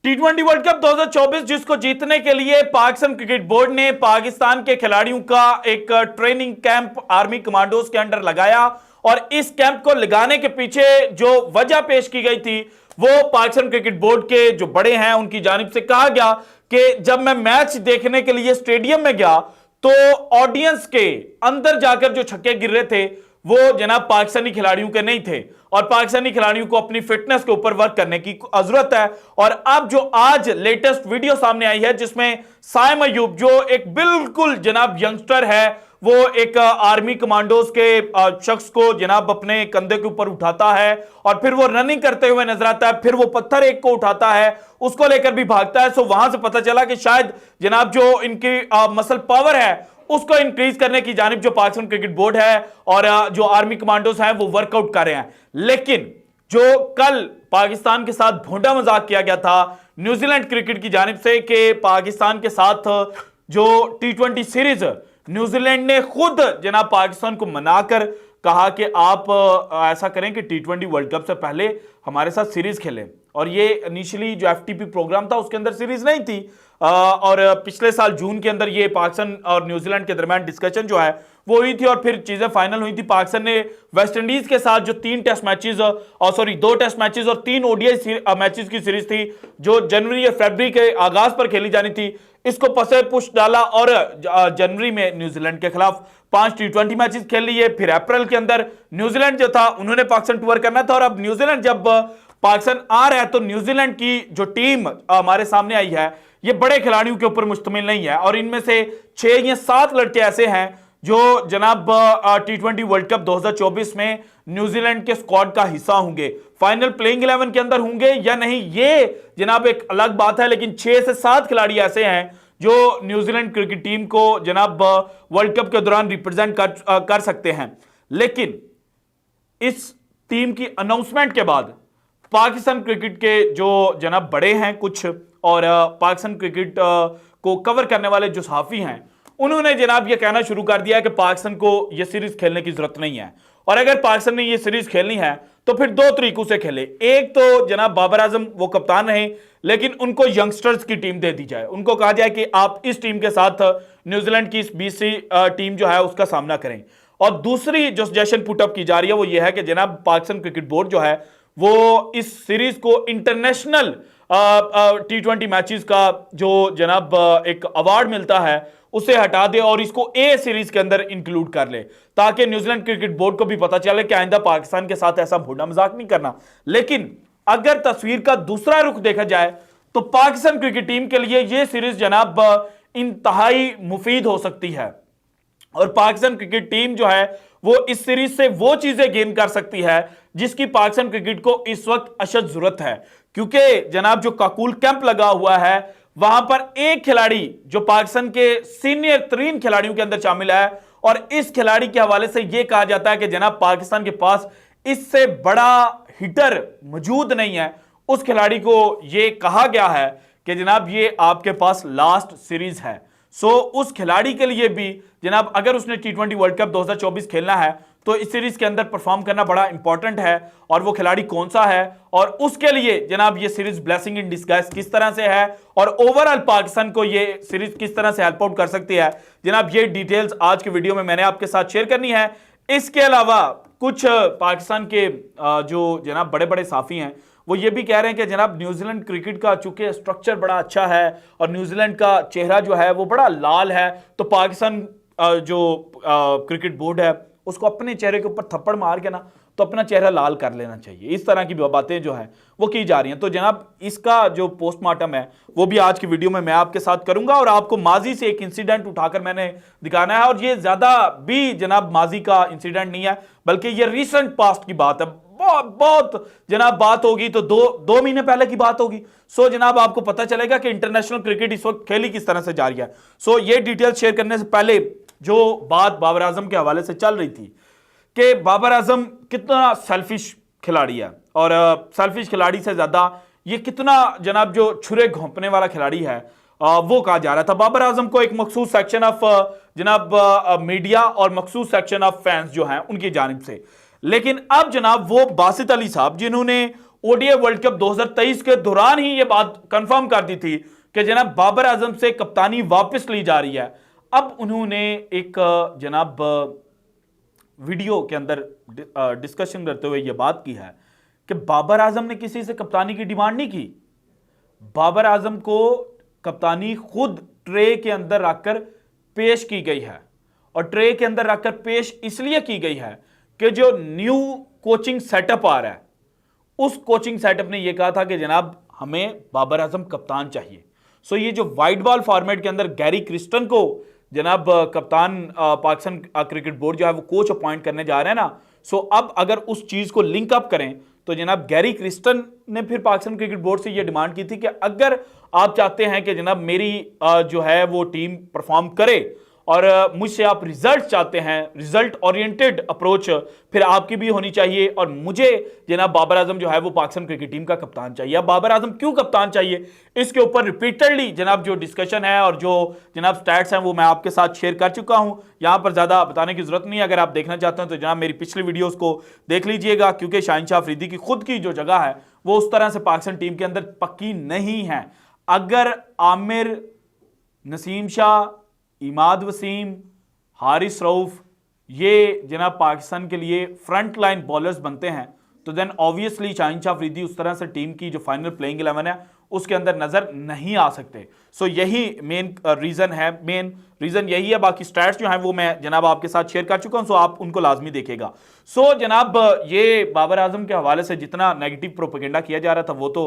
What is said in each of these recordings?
टी20 world cup 2024 जिसको जीतने के लिए पाकिस्तान क्रिकेट बोर्ड ने पाकिस्तान के खिलाड़ियों का एक ट्रेनिंग कैंप आर्मी कमांडोज के अंडर लगाया। और इस कैंप को लगाने के पीछे जो वजह पेश की गई थी वो पाकिस्तान क्रिकेट बोर्ड के जो बड़े हैं उनकी जानिब से कहा गया कि जब मैं मैच देखने के लिए स्टेडियम में गया तो ऑडियंस के अंदर जाकर जो छक्के गिर रहे थे वो जनाब पाकिस्तानी खिलाड़ियों के नहीं थे और पाकिस्तानी खिलाड़ियों को अपनी फिटनेस के ऊपर वर्क करने की जरूरत है। और अब जो आज लेटेस्ट वीडियो सामने आई है जिसमें साइम अयूब जो एक बिल्कुल जनाब यंगस्टर है वो एक आर्मी कमांडोज के शख्स को जनाब अपने कंधे के ऊपर उठाता है और फिर वो रनिंग करते हुए नजर आता है, फिर वो पत्थर एक को उठाता है उसको लेकर भी भागता है। सो वहां से पता चला कि शायद जनाब जो इनकी मसल पावर है उसको इंक्रीज करने की जानिब जो पाकिस्तान क्रिकेट बोर्ड है और जो आर्मी कमांडोज हैं वो वर्कआउट कर रहे हैं। लेकिन जो कल पाकिस्तान के साथ भोंडा मजाक किया गया था न्यूजीलैंड क्रिकेट की जानिब से कि पाकिस्तान के साथ जो टी20 सीरीज न्यूजीलैंड ने खुद जनाब पाकिस्तान को मनाकर कहा कि आप ऐसा करें कि टी20 वर्ल्ड कप से पहले हमारे साथ सीरीज खेलें। और ये इनिशियली जो एफटीपी प्रोग्राम था उसके अंदर सीरीज नहीं थी और पिछले साल जून के अंदर ये पाकिस्तान और न्यूजीलैंड के दरमियान डिस्कशन जो है वो हुई थी और फिर चीजें फाइनल हुई थी। पाकिस्तान ने वेस्ट इंडीज के साथ जो 3 टेस्ट मैचेस और सॉरी 2 टेस्ट मैचेस और 3 ओडीआई मैचेस की सीरीज थी जो जनवरी या फरवरी के आगाज पर खेली जानी थी इसको पसे पुश डाला और जनवरी में न्यूजीलैंड के खिलाफ 5 टी20 मैचेस खेल लिए। फिर अप्रैल के अंदर न्यूजीलैंड जो था उन्होंने पाकिस्तान टूर करना था और अब न्यूजीलैंड जब पाकिस्तान आ रहा है तो न्यूजीलैंड की जो टीम हमारे सामने आई है ये बड़े खिलाड़ियों के ऊपर मुश्तमिल नहीं है और इनमें से 6 या 7 लड़के ऐसे हैं जो जनाब टी20 वर्ल्ड कप 2024 में न्यूजीलैंड के स्क्वाड का हिस्सा होंगे। फाइनल प्लेइंग 11 के अंदर होंगे या नहीं ये जनाब एक अलग बात है, लेकिन 6 से 7 खिलाड़ी ऐसे हैं जो न्यूजीलैंड क्रिकेट टीम को जनाब वर्ल्ड कप के दौरान रिप्रेजेंट कर सकते हैं। लेकिन इस टीम की अनाउंसमेंट के बाद पाकिस्तान क्रिकेट के जो जनाब बड़े हैं कुछ और पाकिस्तान क्रिकेट को कवर करने वाले जो सहाफी हैं उन्होंने जनाब ये कहना शुरू कर दिया कि पाकिस्तान को ये सीरीज खेलने की जरूरत नहीं है और अगर पाकिस्तान ने ये सीरीज खेलनी है तो फिर 2 तरीकों से खेले। एक तो जनाब बाबर आजम वो कप्तान रहे लेकिन उनको यंगस्टर्स की टीम दे दी जाए, उनको कहा जाए कि आप इस टीम के साथ न्यूजीलैंड की इस बीसी टीम जो है उसका सामना करें। और दूसरी जो सजेशन पुटअप की जा रही है वो ये है कि जनाब पाकिस्तान क्रिकेट बोर्ड जो है वो इस सीरीज को इंटरनेशनल टी20 मैचेस का जो जनाब एक अवार्ड मिलता है उसे हटा दे और इसको ए सीरीज के अंदर इंक्लूड कर ले ताकि न्यूजीलैंड क्रिकेट बोर्ड को भी पता चले कि आइंदा पाकिस्तान के साथ ऐसा भोंडा मजाक नहीं करना। लेकिन अगर तस्वीर का दूसरा रुख देखा जाए तो पाकिस्तान क्रिकेट टीम के लिए यह सीरीज जनाब इंतहाई मुफीद हो सकती है और पाकिस्तान क्रिकेट टीम जो है वो इस सीरीज से वो चीजें गेन कर सकती है जिसकी पाकिस्तान क्रिकेट को इस वक्त अशद जरूरत है। क्योंकि जनाब जो काकुल कैंप लगा हुआ है वहां पर एक खिलाड़ी जो पाकिस्तान के सीनियर तरीन खिलाड़ियों के अंदर शामिल है और इस खिलाड़ी के हवाले से यह कहा जाता है कि जनाब पाकिस्तान के पास इससे बड़ा हिटर मौजूद नहीं है। उस खिलाड़ी को यह कहा गया है कि जनाब ये आपके पास लास्ट सीरीज है। सो उस खिलाड़ी के लिए भी जनाब अगर उसने टी20 वर्ल्ड कप 2024 खेलना है तो इस सीरीज के अंदर परफॉर्म करना बड़ा इंपॉर्टेंट है और वो खिलाड़ी कौन सा है और उसके लिए जनाब ये सीरीज ब्लेसिंग इन डिस्गाइज किस तरह से है और ओवरऑल पाकिस्तान को ये सीरीज किस तरह से हेल्प आउट कर सकती है, जनाब ये डिटेल्स आज के वीडियो में मैंने आपके साथ शेयर करनी है। इसके अलावा कुछ पाकिस्तान के जो जनाब बड़े बड़े साफी हैं वो ये भी कह रहे हैं कि जनाब न्यूजीलैंड क्रिकेट का चूंकि स्ट्रक्चर बड़ा अच्छा है और न्यूजीलैंड का चेहरा जो है वो बड़ा लाल है तो पाकिस्तान जो क्रिकेट बोर्ड है उसको अपने चेहरे के ऊपर थप्पड़ मार के ना तो अपना चेहरा लाल कर लेना चाहिए। इस तरह की बातें जो है वो की जा रही हैं। तो जनाब इसका जो पोस्टमार्टम है वो भी आज की वीडियो में मैं आपके साथ करूंगा और आपको माजी से एक इंसिडेंट उठाकर मैंने दिखाना है और ये ज्यादा भी जनाब माजी का इंसिडेंट नहीं है बल्कि ये रिसेंट पास्ट की बात है। बहुत जनाब बात होगी तो 2 महीने पहले की बात होगी। सो जनाब आपको पता चलेगा कि इंटरनेशनल क्रिकेट इस वक्त खेली किस तरह से जा रही है। सो ये डिटेल शेयर करने से पहले जो बात बाबर आजम के हवाले से चल रही थी कि बाबर आजम कितना सेल्फिश खिलाड़ी है और सेल्फिश खिलाड़ी से ज्यादा ये कितना जनाब जो छुरे घोंपने वाला खिलाड़ी है वो कहा जा रहा था। बाबर आजम को एक मखसूस सेक्शन ऑफ जनाब मीडिया और मखसूस सेक्शन ऑफ फैंस जो हैं उनकी जानिब से, लेकिन अब जनाब वो बासित अली साहब जिन्होंने ओडीआई वर्ल्ड कप 2023 के दौरान ही यह बात कंफर्म कर दी थी कि जनाब बाबर आजम से कप्तानी वापस ली जा रही है। अब उन्होंने एक जनाब वीडियो के अंदर डिस्कशन करते हुए यह बात की है कि बाबर आजम ने किसी से कप्तानी की डिमांड नहीं की। बाबर आजम को कप्तानी खुद ट्रे के अंदर रखकर पेश की गई है, और ट्रे के अंदर रखकर पेश इसलिए की गई है कि जो न्यू कोचिंग सेटअप आ रहा है, उस कोचिंग सेटअप ने यह कहा था कि जनाब हमें बाबर आजम कप्तान चाहिए। सो ये जो वाइट बॉल फॉर्मेट के अंदर गैरी क्रिस्टन को जनाब कप्तान पाकिस्तान क्रिकेट बोर्ड जो है वो कोच अपॉइंट करने जा रहे हैं ना, सो अब अगर उस चीज को लिंक अप करें तो जनाब गैरी क्रिस्टन ने फिर पाकिस्तान क्रिकेट बोर्ड से यह डिमांड की थी कि अगर आप चाहते हैं कि जनाब मेरी जो है वो टीम परफॉर्म करे और मुझसे आप रिजल्ट चाहते हैं, रिजल्ट ओरिएंटेड अप्रोच फिर आपकी भी होनी चाहिए, और मुझे जनाब बाबर आजम जो है वो पाकिस्तान क्रिकेट टीम का कप्तान चाहिए। अब बाबर आजम क्यों कप्तान चाहिए, इसके ऊपर रिपीटेडली जनाब जो डिस्कशन है और जो जनाब स्टैट्स हैं वो मैं आपके साथ शेयर कर चुका हूं, यहां पर ज्यादा बताने की जरूरत नहीं है। अगर आप देखना चाहते हैं तो जनाब मेरी पिछली वीडियोस को देख लीजिएगा, क्योंकि शाहिनशाह अफरीदी की खुद की जो जगह है वो उस तरह से पाकिस्तान टीम के अंदर पक्की नहीं है। अगर आमिर, नसीम शाह, इमाद वसीम, हारिस रऊफ ये जनाब पाकिस्तान के लिए फ्रंट लाइन बॉलर्स बनते हैं तो देन ऑब्वियसली शाहिनशाह अफरीदी उस तरह से टीम की जो फाइनल प्लेइंग 11 है उसके अंदर नजर नहीं आ सकते। सो यही मेन रीजन है, मेन रीजन यही है। बाकी स्टैट्स जो हैं वो मैं जनाब आपके साथ शेयर कर चुका हूं, सो आप उनको लाजमी देखेगा। सो जनाब ये बाबर आजम के हवाले से जितना नेगेटिव प्रोपेगेंडा किया जा रहा था वो तो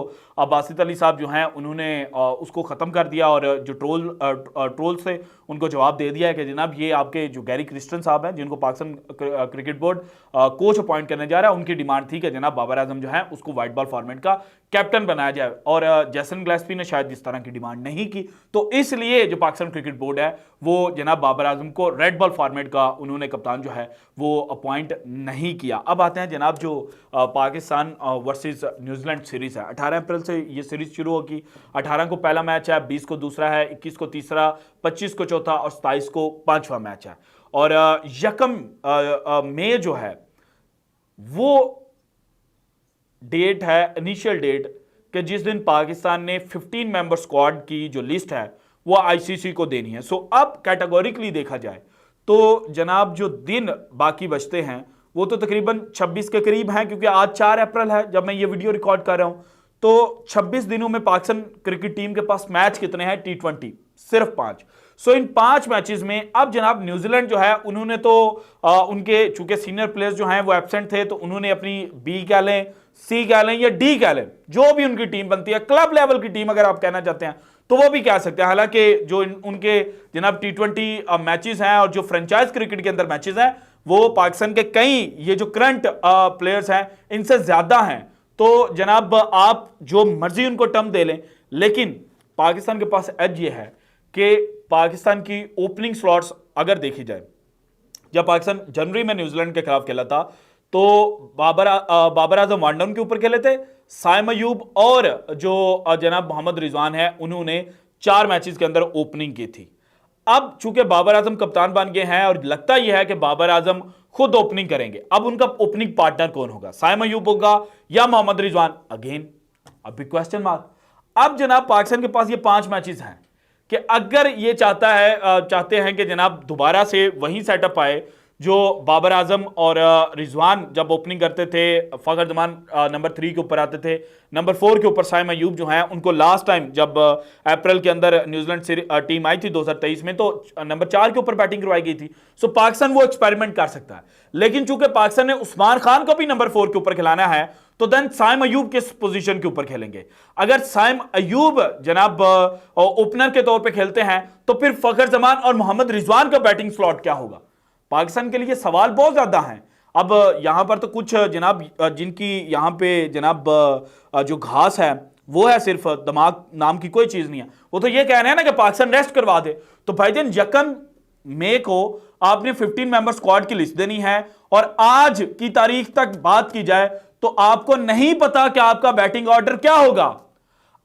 बासित अली साहब जो हैं उन्होंने उसको ख़त्म कर दिया, और जो ट्रोल से उनको जवाब दे दिया है कि जनाब ये आपके जो गैरी क्रिस्टन साहब हैं जिनको Pakistan cricket board coach appoint करने जा रहा है, उनकी डिमांड थी कि जनाब बाबर आजम जो है उसको वाइट बॉल फॉर्मेट का कैप्टन बनाया जाए, और जैसन ग्लेस्पी ने शायद इस तरह की डिमांड नहीं की, तो इसलिए जो पाकिस्तान क्रिकेट बोर्ड है वो जनाब बाबर आजम को रेड बॉल फॉर्मेट का उन्होंने कप्तान जो है वो अपॉइंट नहीं किया। अब आते हैं जनाब जो पाकिस्तान वर्सेस न्यूजीलैंड सीरीज है, 18 अप्रैल से ये सीरीज शुरू होगी। 18 को पहला मैच है, 20 को दूसरा है, 21 को तीसरा, 25 को चौथा और 27 को पांचवा मैच है। और यकम मई जो है वो डेट है, इनिशियल डेट, कि जिस दिन पाकिस्तान ने 15 मेंबर स्क्वाड की जो लिस्ट है वो आईसीसी को देनी है। सो अब कैटेगोरिकली देखा जाए तो जनाब जो दिन बाकी बचते हैं वो तो तकरीबन 26 के करीब हैं, क्योंकि आज 4 अप्रैल है जब मैं ये वीडियो रिकॉर्ड कर रहा हूं। तो 26 दिनों में पाकिस्तान क्रिकेट टीम के पास मैच कितने हैं? T20 सिर्फ 5। सो इन 5 मैचेस में अब जनाब न्यूजीलैंड जो है उन्होंने तो उनके चूंकि सीनियर प्लेयर्स जो हैं वो एब्सेंट थे, तो उन्होंने अपनी बी कह लें, सी कह लें या डी कह लें, जो भी उनकी टीम बनती है, क्लब लेवल की टीम अगर आप कहना चाहते हैं तो वो भी कह सकते हैं। हालांकि जो उनके जनाब T20 मैचेस हैं और जो फ्रेंचाइज क्रिकेट के अंदर मैचेस हैं वो पाकिस्तान के कई ये जो करंट प्लेयर्स हैं इनसे ज्यादा हैं। तो जनाब आप जो मर्जी उनको टर्म दे लें, लेकिन पाकिस्तान के पास एज ये है कि पाकिस्तान की ओपनिंग स्लॉट्स अगर देखी जाए, जब पाकिस्तान जनवरी में न्यूजीलैंड के खिलाफ खेला था तो बाबर आजम वन डाउन के ऊपर खेले थे, साइम अयूब और जो जनाब मोहम्मद रिजवान है उन्होंने 4 मैचेस के अंदर ओपनिंग की थी। अब चूंकि बाबर आजम कप्तान बन गए हैं और लगता यह है कि बाबर आजम खुद ओपनिंग करेंगे, अब उनका ओपनिंग पार्टनर कौन होगा? साइम अयूब होगा या मोहम्मद रिजवान? अगेन अभी क्वेश्चन मार्क। अब जनाब पाकिस्तान के पास ये 5 मैचेस हैं कि अगर ये चाहते हैं कि जनाब दोबारा से वही सेटअप आए जो बाबर आजम और रिजवान जब ओपनिंग करते थे, फखर जमान नंबर 3 के ऊपर आते थे, नंबर 4 के ऊपर साइम अयूब जो हैं उनको लास्ट टाइम जब अप्रैल के अंदर न्यूजीलैंड टीम आई थी 2023 में तो नंबर 4 के ऊपर बैटिंग करवाई गई थी। सो पाकिस्तान वो एक्सपेरिमेंट कर सकता है, लेकिन चूंकि पाकिस्तान ने उस्मान खान को भी नंबर 4 के ऊपर खिलाना है तो देन साइम अयूब किस पोजीशन के ऊपर खेलेंगे? अगर साइम अयूब जनाब ओपनर के तौर पे खेलते हैं तो फिर फखर जमान और मोहम्मद रिजवान का बैटिंग स्लॉट क्या होगा? पाकिस्तान के लिए सवाल बहुत ज्यादा हैं। अब यहां पर तो कुछ जनाब जिनकी यहां पे जनाब जो घास है वो है, सिर्फ दिमाग नाम की कोई चीज नहीं है। वो तो ये कह रहे हैं ना कि पाकिस्तान रेस्ट करवा दे, तो भाईजान यकम मई को आपने 15 मेंबर स्क्वाड की लिस्ट देनी है और आज की तारीख तक बात की जाए तो आपको नहीं पता कि आपका बैटिंग ऑर्डर क्या होगा,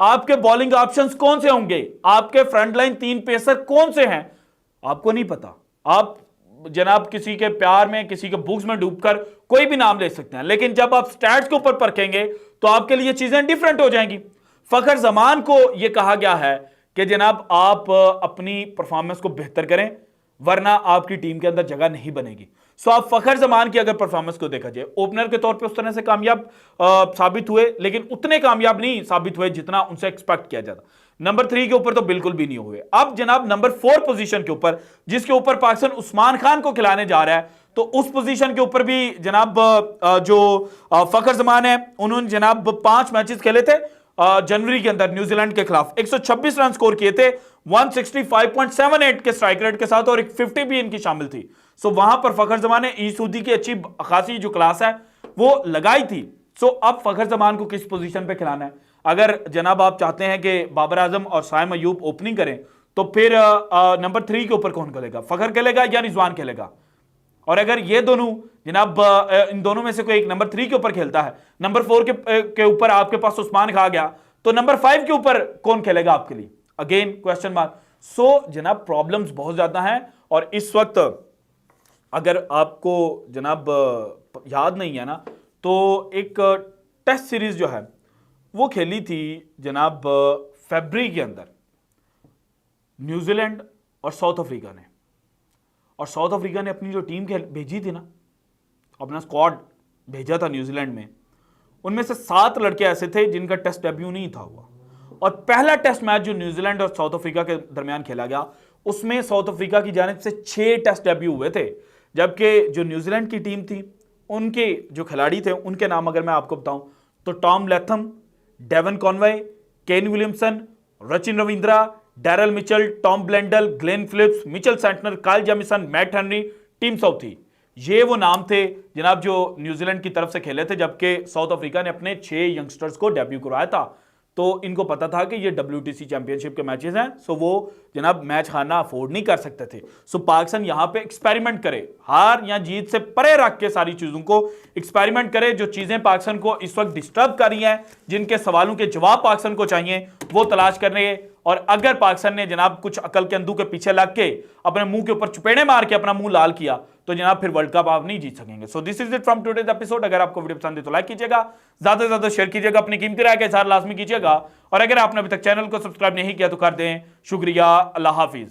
आपके बॉलिंग ऑप्शंस कौन से होंगे, आपके फ्रंटलाइन 3 पेसर कौन से हैं, आपको नहीं पता। आप जनाब किसी के प्यार में, किसी के बुक्स में डूबकर कोई भी नाम ले सकते हैं, लेकिन जब आप स्टैट्स के ऊपर परखेंगे तो आपके लिए चीजें डिफरेंट हो जाएंगी। फखर जमान को यह कहा गया है कि जनाब आप अपनी परफॉर्मेंस को बेहतर करें वरना आपकी टीम के अंदर जगह नहीं बनेगी। सो आप फखर जमान की अगर परफॉर्मेंस को देखा जाए, ओपनर के तौर पे उस तरह से कामयाब साबित हुए, लेकिन उतने कामयाब नहीं साबित हुए जितना उनसे एक्सपेक्ट किया जाता। नंबर 3 के ऊपर तो बिल्कुल भी नहीं हुए। अब जनाब नंबर 4 पोजीशन के ऊपर, जिसके ऊपर पाकिस्तान उस्मान खान को खिलाने जा रहा है, तो उस पोजीशन के ऊपर भी जनाब जो फखर जमान है उन्होंने जनाब 5 मैचेस खेले थे जनवरी के अंदर न्यूजीलैंड के खिलाफ, 126 रन स्कोर किए थे 165.78 के स्ट्राइक रेट के साथ, और एक 50 भी इनकी शामिल थी। सो वहां पर फखर जमान ने ईसूदी की अच्छी खासी जो क्लास है वो लगाई थी। सो अब फखर जमान को किस पोजीशन पे खिलाना है? अगर जनाब आप चाहते हैं कि बाबर आजम और साइम अयूब ओपनिंग करें तो फिर नंबर 3 के ऊपर कौन खेलेगा? फखर खेलेगा या रिजवान खेलेगा? और अगर ये दोनों जनाब इन दोनों में से कोई एक नंबर 3 के ऊपर खेलता है, नंबर 4 के ऊपर आपके पास उस्मान खा गया, तो नंबर 5 के ऊपर कौन खेलेगा आपके लिए? Again question mark. सो जनाब प्रॉब्लम्स बहुत ज्यादा हैं, और इस वक्त अगर आपको जनाब याद नहीं है ना, तो एक टेस्ट सीरीज जो है वो खेली थी जनाब फरवरी के अंदर न्यूजीलैंड और साउथ अफ्रीका ने, और साउथ अफ्रीका ने अपनी जो टीम भेजी थी ना, अपना स्क्वाड भेजा था न्यूजीलैंड में, उनमें से 7 लड़के ऐसे थे जिनका टेस्ट डेब्यू नहीं था हुआ। और पहला टेस्ट मैच जो न्यूजीलैंड और साउथ अफ्रीका के दरमियान खेला गया, उसमें साउथ अफ्रीका की जानिब से 6 टेस्ट डेब्यू हुए थे, जबकि जो न्यूजीलैंड की टीम थी उनके जो खिलाड़ी थे उनके नाम अगर मैं आपको बताऊं तो Tom Latham, Devon Conway, Kane Williamson, Rachin Ravindra, Daryl Mitchell, Tom Blundell, Glenn Phillips, Mitchell Santner, Kyle Jamieson, Matt Henry, Tim Southee, ये वो नाम थे जनाब जो न्यूजीलैंड की तरफ से खेले थे, जबकि साउथ अफ्रीका ने अपने 6 यंगस्टर्स को डेब्यू करवाया था। तो इनको पता था कि ये WTC चैंपियनशिप के मैचेस हैं, सो वो जनाब मैच हारना अफोर्ड नहीं कर सकते थे। सो पाकिस्तान यहां पे एक्सपेरिमेंट करे, हार या जीत से परे रख के सारी चीजों को एक्सपेरिमेंट करे। जो चीजें पाकिस्तान को इस वक्त डिस्टर्ब कर रही हैं, जिनके सवालों के जवाब पाकिस्तान को चाहिए, वो तलाश कर रहे हैं। और अगर पाकिस्तान ने जनाब कुछ अकल के अंधू के पीछे लग के अपने मुंह के ऊपर चुपेड़े मार के अपना मुंह लाल किया, तो जनाब फिर वर्ल्ड कप आप नहीं जीत सकेंगे। So this is it from today's episode. अगर आपको वीडियो पसंद है तो लाइक कीजिएगा, ज्यादा से ज्यादा शेयर कीजिएगा, अपनी कीमती राय का इज़हार लाजमी कीजिएगा, और अगर आपने अभी तक चैनल को सब्सक्राइब नहीं किया तो कर दें। शुक्रिया, अल्लाह हाफिज।